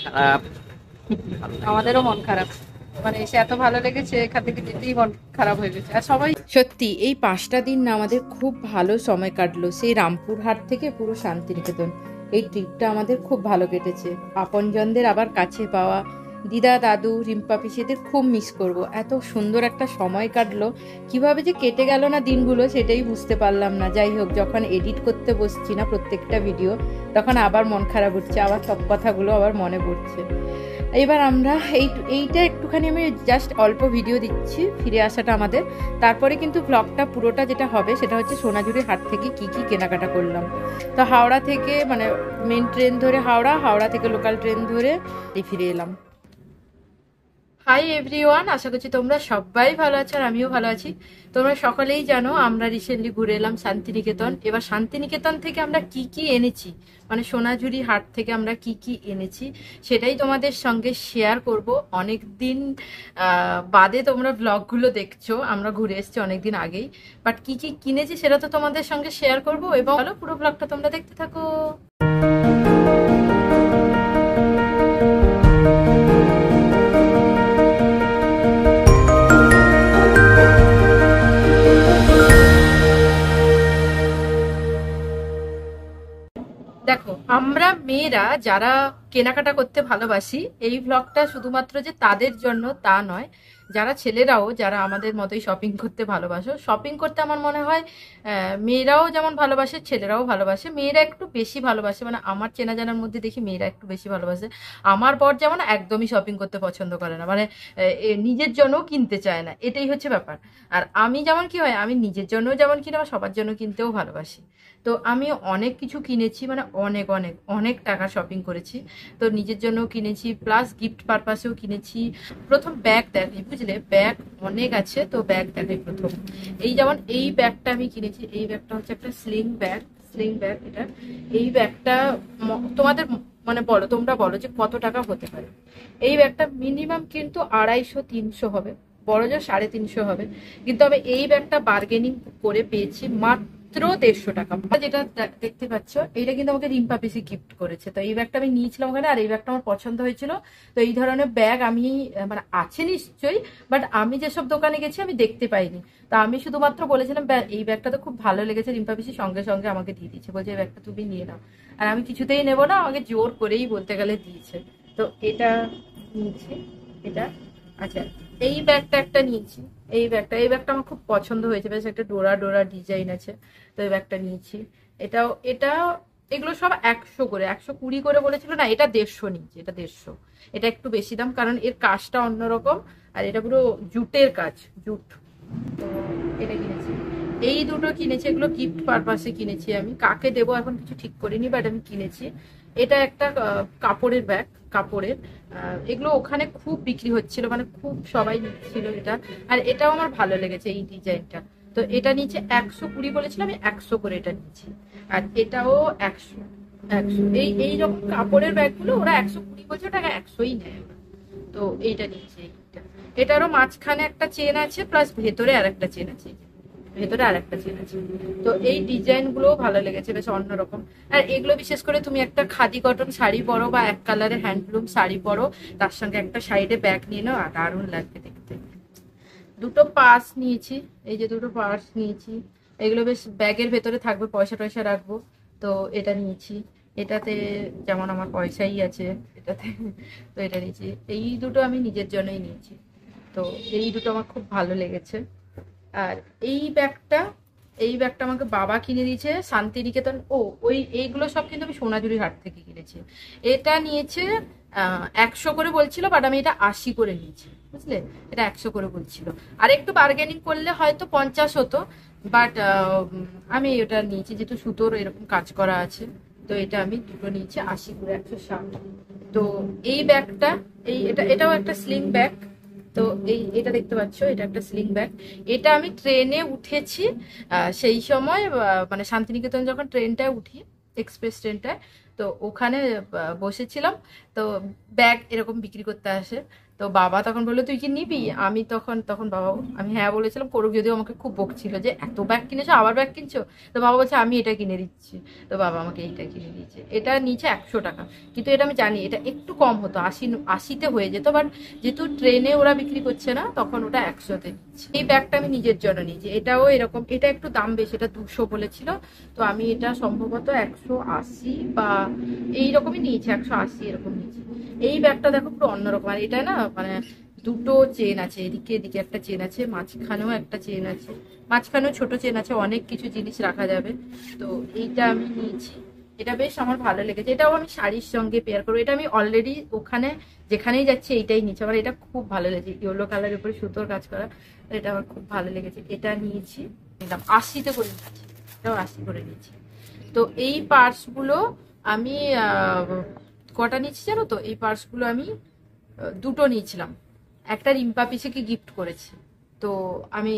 খারাপ। আমাদেরও মন খারাপ, মানে এসে এত ভালো লেগেছে, এখান থেকে যেতেই মন খারাপ হয়ে গেছে। আর সবাই সত্যি এই 5টা দিন না আমাদের খুব ভালো সময় কাটলো, সেই রামপুরহাট থেকে পুরো শান্তিনিকেতন। এই ট্রিপটা আমাদের খুব ভালো কেটেছে। আপনজনদের আবার কাছে পাওয়া, দিদা দাদু রিম্পা পিসিদের খুব মিস করব। এত সুন্দর একটা সময় কাটলো, কিভাবে যে কেটে গেল না দিনগুলো সেটাই বুঝতে পারলাম না। যাই হোক, যখন এডিট করতে বসছি না প্রত্যেকটা ভিডিও, তখন আবার মন খারাপ হচ্ছে, আবার সব কথাগুলো আবার মনে পড়ছে। এবার আমরা এইটা একটুখানি আমি জাস্ট অল্প ভিডিও দিচ্ছি ফিরে আসাটা আমাদের। তারপরে কিন্তু ব্লগটা পুরোটা যেটা হবে সেটা হচ্ছে সোনাঝুরির হাট থেকে কি কি কেনাকাটা করলাম। তো হাওড়া থেকে মানে মেন ট্রেন ধরে হাওড়া থেকে লোকাল ট্রেন ধরে ফিরে এলাম। হাই এভরিওয়ান, আশা করছি তোমরা সবাই ভালো আছো আর আমিও ভালো আছি। তোমরা সকলেই জানো আমরা রিসেন্টলি ঘুরে এলাম শান্তিনিকেতন। এবার শান্তিনিকেতন থেকে আমরা কি কি এনেছি, মানে সোনাঝুরি হাট থেকে আমরা কি কি এনেছি সেটাই তোমাদের সঙ্গে শেয়ার করব। অনেক দিন বাদে তোমরা ব্লগগুলো দেখছো, আমরা ঘুরে এসেছি অনেকদিন আগেই, বাট কি কি কিনেছি সেটা তো তোমাদের সঙ্গে শেয়ার করব। এবং ভালো, পুরো ব্লগটা তোমরা দেখতে থাকো। দেখো, আমরা মেয়েরা যারা কেনাকাটা করতে ভালোবাসি, এই ব্লগটা শুধুমাত্র যে তাদের জন্য তা নয়, যারা ছেলেরাও যারা আমাদের মতোই শপিং করতে ভালোবাসো। শপিং করতে আমার মনে হয় মেয়েরাও যেমন ভালোবাসে ছেলেরাও ভালোবাসে, মেয়েরা একটু বেশি ভালোবাসে। মানে আমার চেনা জানার মধ্যে দেখি মেয়েরা একটু বেশি ভালোবাসে। আমার বর যেমন একদমই শপিং করতে পছন্দ করে না, মানে নিজের জন্যও কিনতে চায় না, এটাই হচ্ছে ব্যাপার। আর আমি যেমন কি হয়, আমি নিজের জন্যও যেমন কিনে আবার সবার জন্য কিনতেও ভালোবাসি। তো আমি অনেক কিছু কিনেছি, মানে অনেক অনেক অনেক টাকা শপিং করেছি। তো নিজের জন্য কিনেছি, প্লাস গিফট পারপাসেও কিনেছি। প্রথম ব্যাগ দেখাই, বুঝলে, ব্যাগ অনেক আছে, তো ব্যাগ দেখাই প্রথম। এই যেমন এই ব্যাগটা আমি কিনেছি, এই ব্যাগটা হচ্ছে একটা স্লিং ব্যাগ এটা। এই ব্যাগটা তোমাদের মানে বলো, তোমরা বলো যে কত টাকা হতে পারে। এই ব্যাগটা মিনিমাম কিন্তু 250-300 হবে, বড় জোর 350 হবে। কিন্তু আমি এই ব্যাগটা বার্গেনিং করে পেয়েছি মাত্র 150 টাকা। যেটা দেখতে পাচ্ছ, এইটা কিন্তু আমাকে রিম্পা পিসি গিফট করেছে। তো এই ব্যাগটা আমি নিয়েছিলাম ওখানে, আর এই ব্যাগটা আমার পছন্দ হয়েছিল। তো এই ধরনের ব্যাগ আমি মানে আছে নিশ্চয়ই, বাট আমি যেসব দোকানে গেছি আমি দেখতে পাইনি। তা আমি শুধুমাত্র বলেছিলাম এই ব্যাগটা তো খুব ভালো লেগেছে, রিম্পা পিসি সঙ্গে সঙ্গে আমাকে দিয়ে দিয়েছে, বলছে এই ব্যাগটা তুমি নিয়ে নাও। আর আমি কিছুতেই নেবো না, আমাকে জোর করেই বলতে গেলে দিয়েছে। তো এটা নিয়েছি, এটা। আচ্ছা, এই ব্যাগটা একটা নিয়েছি। এই ব্যাগটা আমার খুব পছন্দ হয়েছে, বেশ একটা ডোরা ডোরা ডিজাইন আছে। তো এই ব্যাগটা নিয়েছি। এটা এগুলো সব 100 করে, 120 করে বলেছিল না, এটা 150 নিয়েছি, এটা 150। এটা একটু বেশি দাম, কারণ এর কাজটা অন্যরকম। আর এটা পুরো জুটের কাজ, জুট। তো এটা কিনেছি। এই দুটো কিনেছি, এগুলো গিফট পারপাসে কিনেছি। আমি কাকে দেবো এখন কিছু ঠিক করিনি, বাট আমি কিনেছি। এটা একটা কাপড়ের ব্যাগ, কাপড়ের। এগুলো ওখানে খুব বিক্রি হচ্ছিল, মানে খুব সবাই নিচ্ছিল এটা। আর এটাও আমার ভালো লেগেছে এই ডিজাইনটা। তো এটা নিচে 120 বলেছিলাম, আমি 100 করে এটা নিচ্ছি। আর এটাও 100। এইরকম কাপড়ের ব্যাগগুলো ওরা 120 বলছে, ওটা 100ই নেয় ওরা। তো এইটা নিচ্ছি। এটারও মাঝখানে একটা চেন আছে, প্লাস ভেতরে আর একটা চেন আছে, ভেতরে আর একটা চেন আছে। তো এই ডিজাইন গুলো ভালো লেগেছে, বেশ অন্যরকম। আর এগুলো বিশেষ করে তুমি একটা খাদি কটন শাড়ি পরো বা এক কালারের হ্যান্ডলুম শাড়ি পরো, তার সঙ্গে একটা সাইডে ব্যাগ নিয়ে নাও, আর দারুণ লাগবে দেখতে। দুটো পার্স নিয়েছি, এই যে দুটো পার্স নিয়েছি। এগুলো বেশ ব্যাগের ভেতরে থাকবে, পয়সা টয়সা রাখবো। তো এটা নিয়েছি, এটাতে যেমন আমার পয়সাই আছে এটাতে। তো এটা নিয়েছি, এই দুটো আমি নিজের জন্যই নিয়েছি। তো এই দুটো আমার খুব ভালো লেগেছে। আর এই ব্যাগটা আমাকে বাবা কিনে দিয়েছে শান্তিনিকেতন। এইগুলো সব কিন্তু আমি সোনাঝুরি হাট থেকে কিনেছি। এটা নিয়েছে 100 করে বলছিল, বাট আমি এটা 80 করে নিয়েছি, বুঝলে। এটা 100 করে বলছিল, আর একটু বার্গেনিং করলে হয়তো 50 হতো, বাট আমি এটা নিয়েছি যেহেতু সুতোর এরকম কাজ করা আছে। তো এটা আমি দুটো নিয়েছি 80 করে, 160। তো এই ব্যাগটা, এটাও একটা স্লিং ব্যাগ। তো এটা দেখতে পাচ্ছ, এটা একটা স্লিং ব্যাগ। এটা আমি ট্রেনে উঠেছি সেই সময়, মানে শান্তিনিকেতন যখন ট্রেনটায় উঠি, এক্সপ্রেস ট্রেনটায়, তো ওখানে বসেছিলাম। তো ব্যাগ এরকম বিক্রি করতে আসে, তো বাবা তখন বললো তুই কি নিবি, আমি তখন তখন বাবা, আমি হ্যাঁ বলেছিলাম, করুক, যদিও আমাকে খুব বকছিল যে এত ব্যাগ কিনেছো, আবার ব্যাগ কিনছো। তো বাবা বলছে আমি এটা কিনে দিচ্ছি। তো বাবা আমাকে এইটা কিনে দিয়েছে। এটা নিচে 100 টাকা, কিন্তু এটা আমি জানি এটা একটু কম হতো, 80-তে হয়ে যেত, বাট যেহেতু ট্রেনে ওরা বিক্রি করছে না তখন ওটা 100-তে নিচ্ছে। এই ব্যাগটা আমি নিজের জন্য নিয়েছি, এটাও এরকম, এটা একটু দাম বেশি, এটা 200 বলেছিল, তো আমি এটা সম্ভবত 180 বা এইরকমই নিয়েছি, 180 এরকম নিয়েছি। এই ব্যাগটা দেখো পুরো অন্যরকম, আর এটা না মানে দুটো চেন আছে, এদিকে এদিকে একটা চেন আছে, মাঝখানেও একটা চেন আছে, মাঝখানেও ছোট চেন আছে, অনেক কিছু জিনিস রাখা যাবে। তো এইটা আমি নিয়েছি, এটা বেশ আমার ভালো লেগেছে, এটাও আমি শাড়ির সঙ্গে পেয়ার করবো। এটা আমি অলরেডি ওখানে যেখানেই যাচ্ছি এইটাই নিচ্ছি, আমার এটা খুব ভালো লেগেছে, ইয়েলো কালারের উপরে সুতোর কাজ করা, এটা আমার খুব ভালো লেগেছে। এটা নিয়েছি, নিলাম 80-তে করে নিয়েছি, এটাও 80 করে নিয়েছি। তো এই পার্সগুলো আমি কটা নিচ্ছি জানো তো, এই পার্সগুলো আমি দুটো নিয়েছিলাম, একটা রিম্পা পিসিকে গিফট করেছি। তো আমি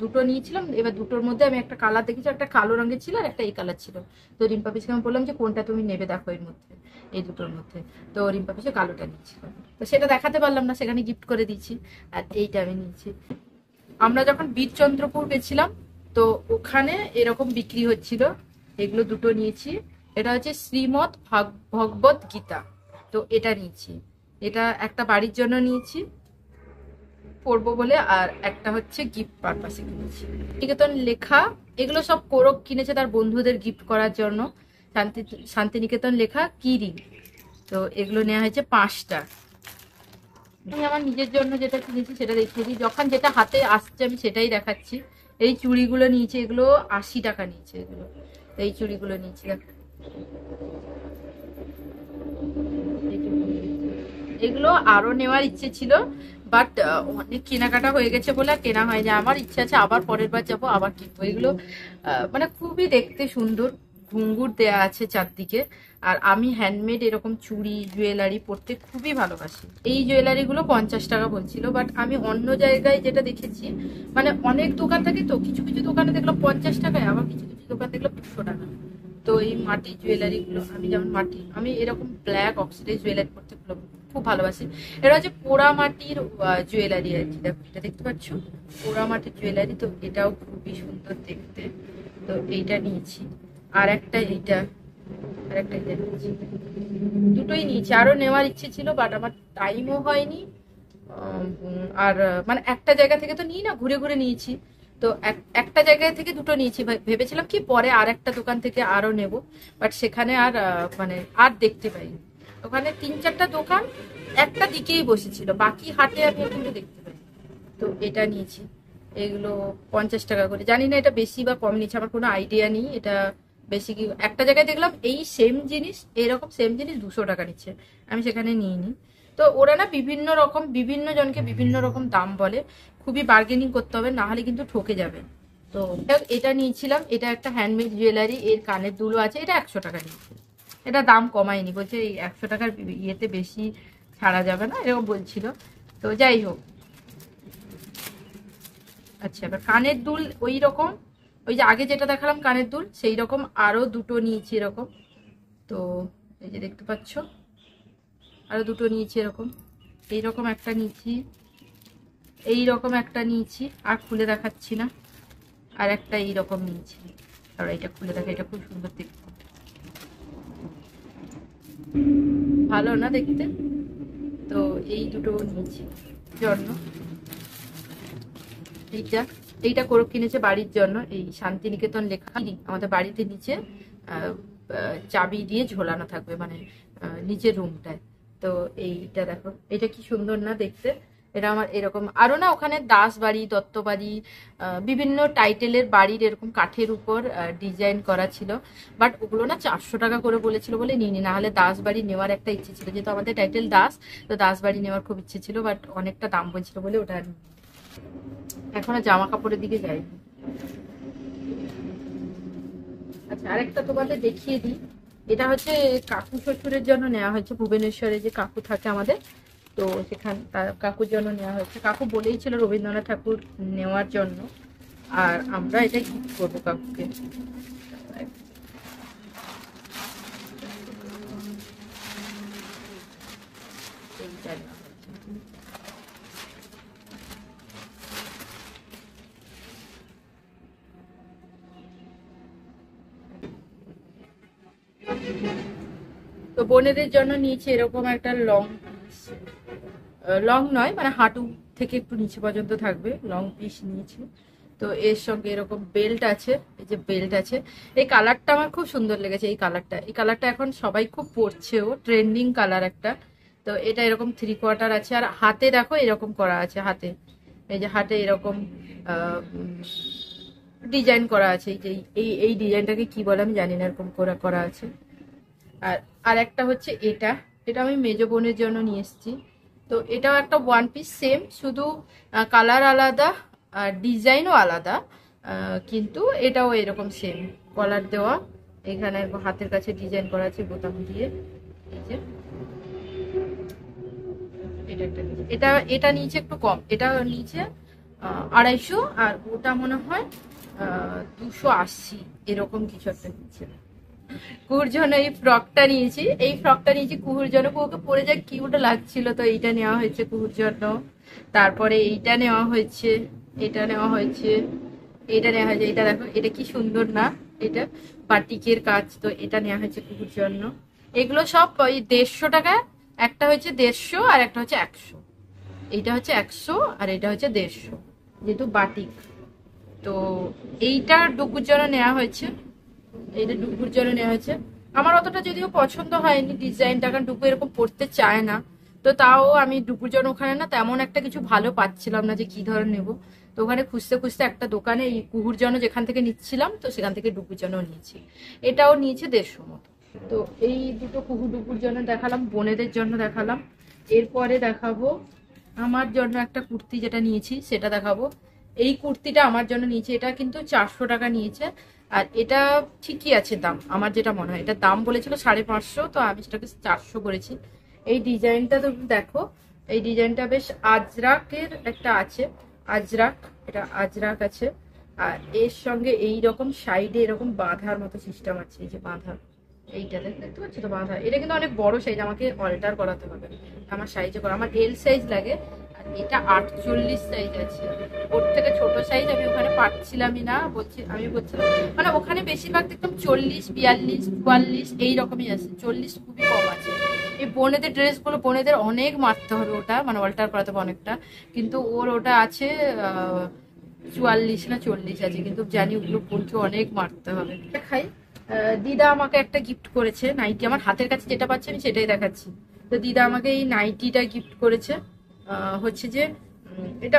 দুটো নিয়েছিলাম, এবার দুটোর মধ্যে আমি একটা কালার দেখেছি, একটা কালো রঙের ছিল আর একটা এই কালার ছিল। তো রিম্পা পিসিকে আমি বললাম যে কোনটা তুমি নেবে দেখো এর মধ্যে, এই দুটোর মধ্যে। তো রিম্পা পিসি কালোটা নিচ্ছিল, তো সেটা দেখাতে পারলাম না, সেখানে গিফট করে দিয়েছি। আর এইটা আমি নিয়েছি, আমরা যখন বীরচন্দ্রপুর গেছিলাম তো ওখানে এরকম বিক্রি হচ্ছিল, এগুলো দুটো নিয়েছি। এটা হচ্ছে শ্রীমৎ ভগবত গীতা, তো এটা নিয়েছি, এটা একটা বাড়ির জন্য নিয়েছি পড়বো বলে, আর একটা হচ্ছে গিফট পারপাসে কিনেছি। নিকেতন লেখা, এগুলো সব কোরক কিনেছে তার বন্ধুদের গিফট করার জন্য, শান্তিনিকেতন লেখা কি রিং। তো এগুলো নেওয়া হয়েছে 5টা। আমি আমার নিজের জন্য যেটা কিনেছি সেটা দেখিয়ে দিই, যখন যেটা হাতে আসছে আমি সেটাই দেখাচ্ছি। এই চুড়িগুলো নিয়েছি, এগুলো 80 টাকা নিয়েছে, এগুলো এই চুড়িগুলো নিয়েছি, এগুলো আরো নেওয়ার ইচ্ছে ছিল, বাট অনেক কেনাকাটা হয়ে গেছে বলে কেনা হয়নি। আমার ইচ্ছা আছে আবার পরের বার যাবো আবার কিনবো। এগুলো মানে খুবই দেখতে সুন্দর, ঘুঙ্গুর দেয়া আছে চারদিকে, আর আমি হ্যান্ডমেড এরকম চুড়ি জুয়েলারি পরতে খুবই ভালোবাসি। এই জুয়েলারি গুলো 50 টাকা বলছিল, বাট আমি অন্য জায়গায় যেটা দেখেছি, মানে অনেক দোকান থাকে তো, কিছু কিছু দোকানে দেখলাম 50 টাকায়, আবার কিছু কিছু দোকান দেখলাম 200 টাকা। তো এই মাটি জুয়েলারি গুলো, আমি যেমন আমি এরকম ব্ল্যাক অক্সিডাইজ জুয়েলারি পরতে খুব ভালোবাসি। এটা হচ্ছে পোড়া মাটির জুয়েলারি আর কি, দেখো এটা দেখতে পাচ্ছ, পোড়া মাটির জুয়েলারি, তো এটাও খুবই সুন্দর দেখতে। তো এইটা নিয়েছি, আর একটা এইটা, আর একটা এটা নিয়েছি, দুটোই নিয়েছি। আরো নেওয়ার ইচ্ছে ছিল বাট আমার টাইমও হয়নি, আর মানে একটা জায়গা থেকে তো নিই না, ঘুরে ঘুরে নিয়েছি। তো একটা জায়গা থেকে দুটো নিয়েছি, ভেবেছিলাম কি পরে আর একটা দোকান থেকে আরো নেব, বাট সেখানে আর মানে আর দেখতে পাইনি। ওখানে 3-4টা দোকান একটা দিকেই বসেছিল, বাকি হাটে আমি কিন্তু দেখতে পাই। তো এটা নিয়েছি, এগুলো 50 টাকা করে, জানি না এটা বেশি বা কম নিচ্ছে, আমার কোনো আইডিয়া নেই এটা বেশি কি। একটা জায়গায় দেখলাম এই সেম জিনিস, এরকম সেম জিনিস 200 টাকা নিচ্ছে, আমি সেখানে নিইনি। তো ওরা না বিভিন্ন রকম, বিভিন্ন জনকে বিভিন্ন রকম দাম বলে, খুবই বার্গেনিং করতে হবে, না হলে কিন্তু ঠকে যাবে। তো এটা নিয়েছিলাম, এটা একটা হ্যান্ডমেড জুয়েলারি, এর কানের দুলো আছে, এটা 100 টাকা নিয়েছে, এটা দাম কমায়নি, বলছে এই 100 টাকার ইয়েতে বেশি ছাড়া যাবে না এরকম বলছিল। তো যাই হোক, আচ্ছা এবার কানের দুল ওই রকম, ওই যে আগে যেটা দেখালাম কানের দুল সেই রকম আরো দুটো নিয়েছি এরকম। তো এই যে দেখতে পাচ্ছ আরো দুটো নিয়েছি এরকম, এইরকম একটা নিয়েছি, এইরকম একটা নিয়েছি, আর খুলে দেখাচ্ছি না, আর একটা এইরকম নিয়েছি, আর এটা খুলে দেখা, এটা খুব সুন্দর দেখতে, ভালো না দেখতে। তো এই দুটো নিয়েছি জন্য, এইটা এইটা করে কিনেছে বাড়ির জন্য, এই শান্তিনিকেতন লেখা আমাদের বাড়িতে নিচে চাবি দিয়ে ঝোলানো থাকবে, মানে নিচের রুমটায়। তো এইটা দেখো, এটা কি সুন্দর না দেখতে, এটা আমার এরকম আরো না ওখানে দাসবাড়ি, দত্তবাড়ি, বিভিন্ন টাইটেলের বাড়ির এরকম কাঠের উপর ডিজাইন করা ছিল, বাট ওগুলো না 400 টাকা করে বলেছিল বলে নিইনি, না হলে দাসবাড়ি নেওয়ার একটা ইচ্ছে ছিল, যেহেতু আমাদের টাইটেল দাস, তো দাসবাড়ি নেওয়ার খুব ইচ্ছে ছিল, বাট অনেকটা দাম বলছিল বলে ওটা এখনো জামা কাপড়ের দিকে যাইনি। আচ্ছা আরেকটা তোমাদের দেখিয়ে দিই, এটা হচ্ছে কাকু শ্বশুরের জন্য নেওয়া হয়েছে, ভুবনেশ্বরে যে কাকু থাকে আমাদের, তো সেখান তার কাকুর জন্য নেওয়া হয়েছে। কাকু বলেই ছিল রবীন্দ্রনাথ ঠাকুর নেওয়ার জন্য, আর আমরা এটা গিফট করবো কাকুকে। তো বোনেদের জন্য নিয়েছি এরকম একটা লং, লং নয় মানে হাঁটু থেকে একটু নিচে পর্যন্ত থাকবে, লং পিস নিয়েছি। তো এর সঙ্গে এরকম বেল্ট আছে, এই যে বেল্ট আছে। এই কালারটা আমার খুব সুন্দর লেগেছে, এই কালারটা এখন সবাই খুব পরছেও, ট্রেন্ডিং কালার একটা। তো এটা এরকম 3/4 আছে, আর হাতে দেখো এরকম করা আছে, হাতে এই যে হাতে এরকম ডিজাইন করা আছে। এই যে এই ডিজাইনটাকে কি বলে আমি জানি না, এরকম করা করা আছে। আর আর একটা হচ্ছে এটা, এটা আমি মেজো বোনের জন্য নিয়ে এসেছি। তো এটাও একটা ওয়ান পিস সেম, শুধু কালার আলাদা আর ডিজাইনও আলাদা, কিন্তু এটাও এরকম সেম কলার দেওয়া। এখানে হাতের কাছে ডিজাইন করা আছে বোতাম দিয়ে। এই যে এটা একটা, এটা এটা নিচে একটু কম, এটা নিচে 250, আর ওটা মনে হয় 280 এরকম কিছু একটা নিচে। কুহুর জন্য এই ফ্রকটা নিয়েছি, কুহুর জন্য, কুহুকে পরে যা কিউট লাগছিল, তো এইটা নেওয়া হয়েছে কুহুর জন্য। তারপরে এইটা নেওয়া হয়েছে, এটা নেওয়া হয়েছে, এটা নেওয়া হয়েছে। এটা দেখো, এটা কি সুন্দর না, এটা বাটিকের কাজ। তো এটা নেওয়া হয়েছে কুহুর জন্য। এগুলো সব ওই 150 টাকা, একটা হচ্ছে 150 আর একটা হচ্ছে 100। এইটা হচ্ছে 100 আর এটা হচ্ছে 150, যেহেতু বাটিক। তো এইটা ডুকুর জন্য নেওয়া হয়েছে, এইটা ডুকুর জন্য নেওয়া হয়েছে। আমার অতটা যদিও পছন্দ হয়নি ডিজাইনটা, কারণ ডুকু এরকম পড়তে চায় না। তো তাও আমি ডুকুর জন্য ওখানে না তেমন একটা কিছু ভালো পাচ্ছিলাম না যে কি ধরনের নেবো। তো ওখানে খুঁজতে খুঁজতে একটা দোকানে এই কুহুর জন্য যেখান থেকে নিচ্ছিলাম, তো সেখান থেকে ডুকুর জন্য নিয়েছি। এটাও নিয়েছে 150 মতো। তো এই দুটো কুহু ডুকুর জন্য দেখালাম, বোনেদের জন্য দেখালাম। এরপরে দেখাবো আমার জন্য একটা কুর্তি যেটা নিয়েছি সেটা দেখাবো। এই কুর্তিটা আমার জন্য নিয়েছি, এটা কিন্তু 400 টাকা নিয়েছে। আর এটা ঠিকই আছে দাম, আমার যেটা মনে হয়। এটা দাম বলেছিল 550, তো আমি সেটাকে 400 করেছি। এই ডিজাইনটা তো দেখো, এই ডিজাইনটা বেশ আজরাকের একটা আছে, আজরাক, এটা আজরাক আছে। আর এর সঙ্গে এই রকম সাইডে এরকম বাঁধার মতো সিস্টেম আছে, এই যে বাঁধা, এইটা দেখতে পাচ্ছি তো বাঁধা। এটা কিন্তু অনেক বড় সাইজ, আমাকে অল্টার করাতে হবে, আমার সাইজে করা, আমার এল সাইজ লাগে। আর এটা 48 সাইজ আছে, ওর থেকে ছোট সাইজ আমি ওখানে পাচ্ছিলামই না। আমি বলছিলাম মানে ওখানে বেশিরভাগ দেখতাম 40, 42, 44 এইরকমই আছে, 40 খুবই কম আছে। এই বোনেদের ড্রেসগুলো বোনেদের অনেক মারতে হবে, ওটা মানে অল্টার করাতে হবে অনেকটা, কিন্তু ওর ওটা আছে 44 না 40 আছে, কিন্তু জানি ওগুলো বোনকে অনেক মারতে হবে। খাই, দিদা আমাকে একটা গিফট করেছে নাইটি, আমার হাতের কাছে যেটা পাচ্ছি আমি সেটাই দেখাচ্ছি। তো দিদা আমাকে এই নাইটিটা গিফট করেছে, হচ্ছে যে এটা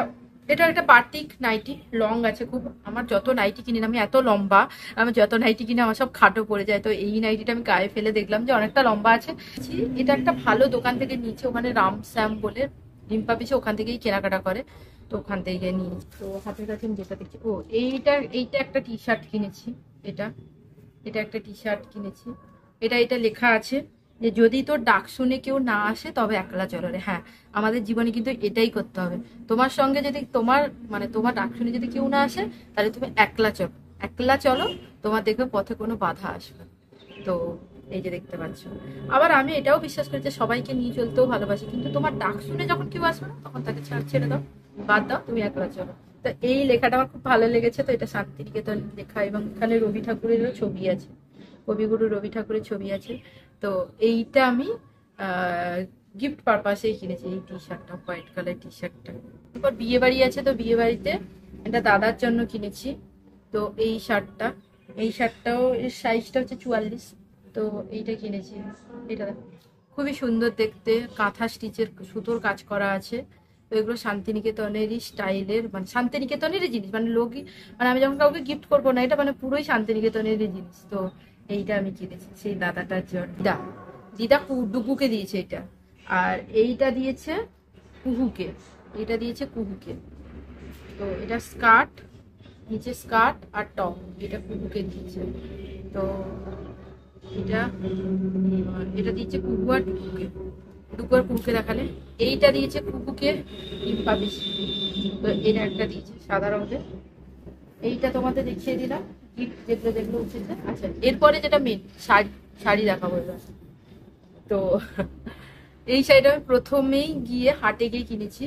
এটা একটা বাটিক নাইটি, লং আছে খুব। আমার যত নাইটি কিনি না, আমি এত লম্বা, আমি যত নাইটি কিনি আমার সব খাটো পড়ে যায়। তো এই নাইটিটা আমি গায়ে ফেলে দেখলাম যে অনেকটা লম্বা আছে। এটা একটা ভালো দোকান থেকে নিয়েছে, ওখানে রাম শ্যাম বলে রিম্পা পিসে, ওখান থেকেই কেনাকাটা করে। তো ওখান থেকে নিয়েছি। তো হাতের কাছে আমি যেটা দেখছি, ও এইটা একটা টি শার্ট কিনেছি। এটা এটা একটা টি শার্ট কিনেছি। এটা লেখা আছে যে যদি তোর ডাক শুনে কেউ না আসে তবে একলা চলো রে। হ্যাঁ, আমাদের জীবনে কিন্তু এটাই করতে হবে। তোমার সঙ্গে যদি তোমার ডাক শুনে যদি কেউ না আসে, তাহলে তুমি একলা চলো, তোমার দেখবে পথে কোনো বাধা আসবে। তো এই যে দেখতে পাচ্ছ। আবার আমি এটাও বিশ্বাস করি যে সবাইকে নিয়ে চলতেও ভালোবাসি, কিন্তু তোমার ডাক শুনে যখন কেউ আসবে না, তখন তাকে ছেড়ে দাও, বাদ দাও, তুমি একলা চলো। তো এই লেখাটা আমার খুব ভালো লেগেছে। তো এটা শান্তিনিকেতন লেখা, এবং এখানে রবি ঠাকুরেরও ছবি আছে, কবিগুরু রবি ঠাকুরের ছবি আছে। তো এইটা আমি গিফট পারপাসেই কিনেছি, এই টি শার্টটা, হোয়াইট কালার টি শার্টটা। তারপর বিয়ে বাড়ি আছে, তো বিয়ে বাড়িতে এটা দাদার জন্য কিনেছি। তো এই শার্টটাও এর সাইজটা হচ্ছে 44। তো এইটা কিনেছি, এটা খুবই সুন্দর দেখতে, কাঁথা স্টিচের সুতোর কাজ করা আছে। তো এগুলো শান্তিনিকেতনেরই স্টাইলের, মানে শান্তিনিকেতনেরই জিনিস, মানে লোকই, মানে আমি যখন কাউকে গিফট করবো না, এটা মানে পুরোই শান্তিনিকেতনেরই জিনিস। তো এইটা আমি কিনেছি সেই দাদাটার জন্য। দিদা ডুকুকে দিয়েছে এটা, আর এইটা দিয়েছে কুহুকে, তো এটা স্কার্ট, নিচে স্কার্ট আর টপ, এটা কুহুকে দিয়েছে। তো এটা দিয়েছে কুহু আর কুকুকে দেখালে। এইটা দিয়েছে কুকুকে রিম্পা পিসি। তো এটা একটা দিয়েছে সাদা রঙের। এইটা তোমাদের দেখিয়ে দিলাম গিফট যেগুলো উঠেছে। আচ্ছা, এরপরে যেটা মেন শাড়ি দেখাবো এবার। তো এই শাড়িটা আমি প্রথমেই গিয়ে হাটে গিয়ে কিনেছি।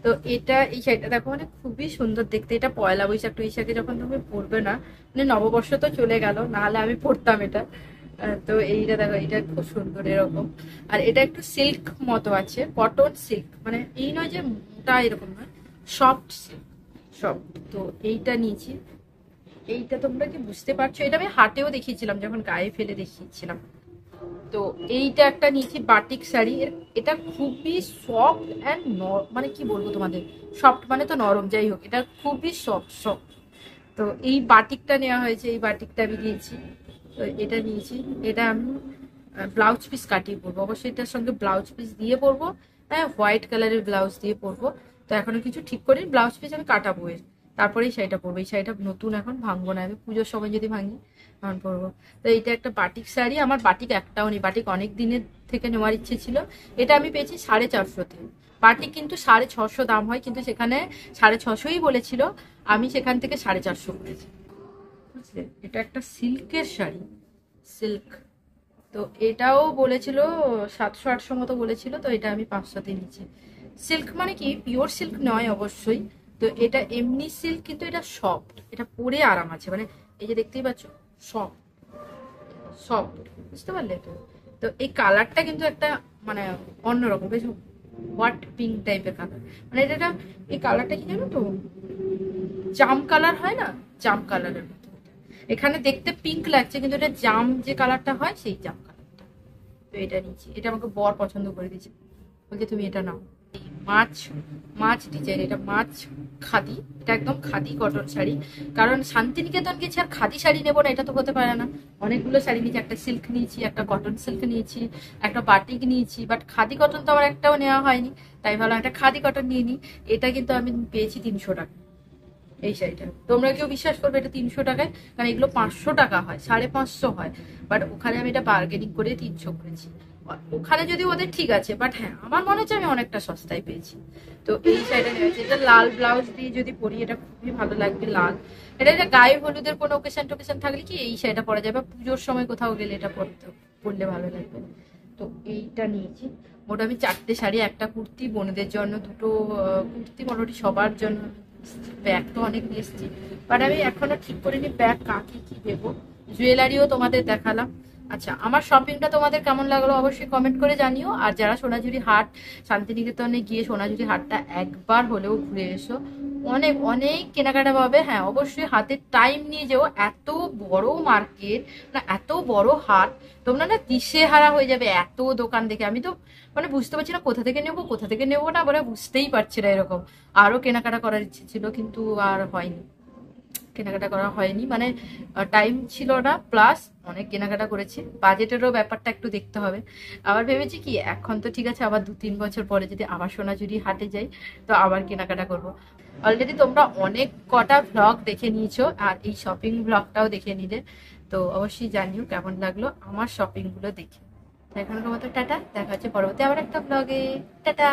তো এটা এই শাড়িটা দেখো মানে খুবই সুন্দর দেখতে। এটা পয়লা বৈশাখে যখন তুমি পরবে না, মানে নববর্ষ তো চলে গেল, নাহলে আমি পরতাম এটা। তো এইটা দেখো, এটা খুব সুন্দর এরকম। আর এটা একটু সিল্ক মতো আছে, কটন সিল্ক, মানে এই নয় যে মোটা এরকম নয়, সফট সিল্ক, সফট। তো এইটা নিয়েছি। এইটা তোমরা কি বুঝতে পারছো? এটা আমি হাটেও দেখিয়েছিলাম যখন গায়ে ফেলে দেখিয়েছিলাম। তো এইটা একটা নিয়েছি বাটিক শাড়ি। এটা খুবই সফট অ্যান্ড মানে কি বলবো তোমাদের, সফট মানে তো নরম, যাই হোক এটা খুবই সফট সফট। তো এই বাটিকটা নেওয়া হয়েছে, এই বাটিকটা আমি নিয়েছি। তো এটা নিয়েছি। এটা আমি ব্লাউজ পিস কাটিয়ে পরবো, অবশ্যই এটার সঙ্গে ব্লাউজ পিস দিয়ে পরবো। হ্যাঁ, হোয়াইট কালারের ব্লাউজ দিয়ে পরবো। তো এখনো কিছু ঠিক করি, ব্লাউজ পিস আমি কাটাবো এর, তারপরে এই শাড়িটা পরবো। এই শাড়িটা নতুন, এখন ভাঙবো না, আমি পুজোর সময় যদি ভাঙি তখন পরবো। তো এইটা একটা বাটিক শাড়ি। আমার বাটিক একটাও নেই, বাটিক অনেক দিনের থেকে নেওয়ার ইচ্ছে ছিল। এটা আমি পেয়েছি 450-তে। বাটিক কিন্তু 650 দাম হয়, কিন্তু সেখানে 650ই বলেছিল, আমি সেখান থেকে 450 করেছি, বুঝলে। এটা একটা সিল্কের শাড়ি, সিল্ক। তো এটাও বলেছিল 700-800 মতো বলেছিল, তো এটা আমি 500-তে নিচ্ছি। সিল্ক মানে কি পিওর সিল্ক নয় অবশ্যই। তো এটা এমনি সিল্ক, কিন্তু এটা সফট, এটা পরে আরাম আছে, মানে এই যে দেখতেই পাচ্ছ, সফট সফট, বুঝতে পারলে তো। তো এই কালারটা কিন্তু একটা মানে অন্যরকম, বেশ হোয়াট পিঙ্ক টাইপের কালার, মানে এটা এই কালারটা কি জানো তো, জাম কালার হয় না, জাম কালারের মতো। এখানে দেখতে পিঙ্ক লাগছে, কিন্তু এটা জাম যে কালারটা হয় সেই জাম কালারটা। তো এটা নিচ্ছি, এটা আমাকে বর পছন্দ করে দিয়েছে, বলছে তুমি এটা নাও। মাছ মাছ ডিজাইন, এটা মাছ খাদি, এটা একদম খাদি কটন শাড়ি। কারণ শান্তিনিকেতন গেছি আর খাদি শাড়ি নেবো না, এটা তো হতে পারে না। অনেকগুলো শাড়ি নিয়েছি, একটা সিল্ক নিয়েছি, একটা কটন সিল্ক নিয়েছি, একটা বাটিক নিয়েছি, বাট খাদি কটন তো আমার একটাও নেওয়া হয়নি, তাই ভাবলাম একটা খাদি কটন নিয়ে নিই। এটা কিন্তু আমি পেয়েছি 300 টাকা, এই শাড়িটা। তোমরা কেউ বিশ্বাস করবে এটা 300 টাকায়? কারণ এগুলো 500 টাকা হয়, 550 হয়, বাট ওখানে আমি এটা বার্গেনিং করে 300 করেছি। ওখানে যদি ওদের ঠিক আছে, বাট হ্যাঁ আমার মনে হচ্ছে আমি অনেকটা সস্তায় পেয়েছি। তো এই শাড়িটা নিয়েছি, এটা লাল ব্লাউজ দিয়ে যদি পরি এটা খুবই ভালো লাগবে, লাল। এটা যে গায়ে হলুদের কোনো ওকেশন টোকেশন থাকলে কি এই শাড়িটা পরা যাবে, পুজোর সময় কোথাও গেলে এটা পরলে ভালো লাগবে। তো এইটা নিয়েছি। মোটামুটি আমি 4টে শাড়ি, একটা কুর্তি, বোনদের জন্য 2টো কুর্তি, মোটামুটি সবার জন্য। ব্যাগ তো অনেক এসছি, বাট আমি এখনো ঠিক করিনি ব্যাগ কাকে কি দেবো। জুয়েলারিও তোমাদের দেখালাম। আচ্ছা, আমার শপিংটা তোমাদের কেমন লাগলো অবশ্যই কমেন্ট করে জানিও। আর যারা সোনাঝুরি হাট, শান্তিনিকেতনে গিয়ে সোনাঝুরি হাটটা একবার হলেও ঘুরে এসো, অনেক অনেক কেনাকাটা পাবে। হ্যাঁ অবশ্যই হাতে টাইম নিয়ে যেও, এত বড় মার্কেট, না এত বড় হাট, তোমরা না দিশেহারা হয়ে যাবে এত দোকান দেখে। আমি তো মানে বুঝতে পারছি না কোথা থেকে নেবো কোথা থেকে নেবো না, মানে বুঝতেই পারছি না এরকম। আরো কেনাকাটা করার ইচ্ছে ছিল, কিন্তু আর হয়নি, কেনাকাটা করা হয়নি, মানে টাইম ছিল না, প্লাস অনেক কেনাকাটা করেছি। বাজেটেরও ব্যাপারটা একটু দেখতে হবে। আবার ভেবেছি কি, এখন তো ঠিক আছে, আবার 2-3 বছর পরে যদি আবার সোনাঝুরি হাটে যাই, তো আবার কেনাকাটা করব। অলরেডি তোমরা অনেক কটা ভ্লগ দেখে নিয়েছো, আর এই শপিং ভ্লগটাও দেখে নিলে। তো অবশ্যই জানিও কেমন লাগলো আমার শপিং গুলো দেখে। এখনকার মতো টাটা, দেখা হচ্ছে পরবর্তী আবার একটা ভ্লগে। টাটা।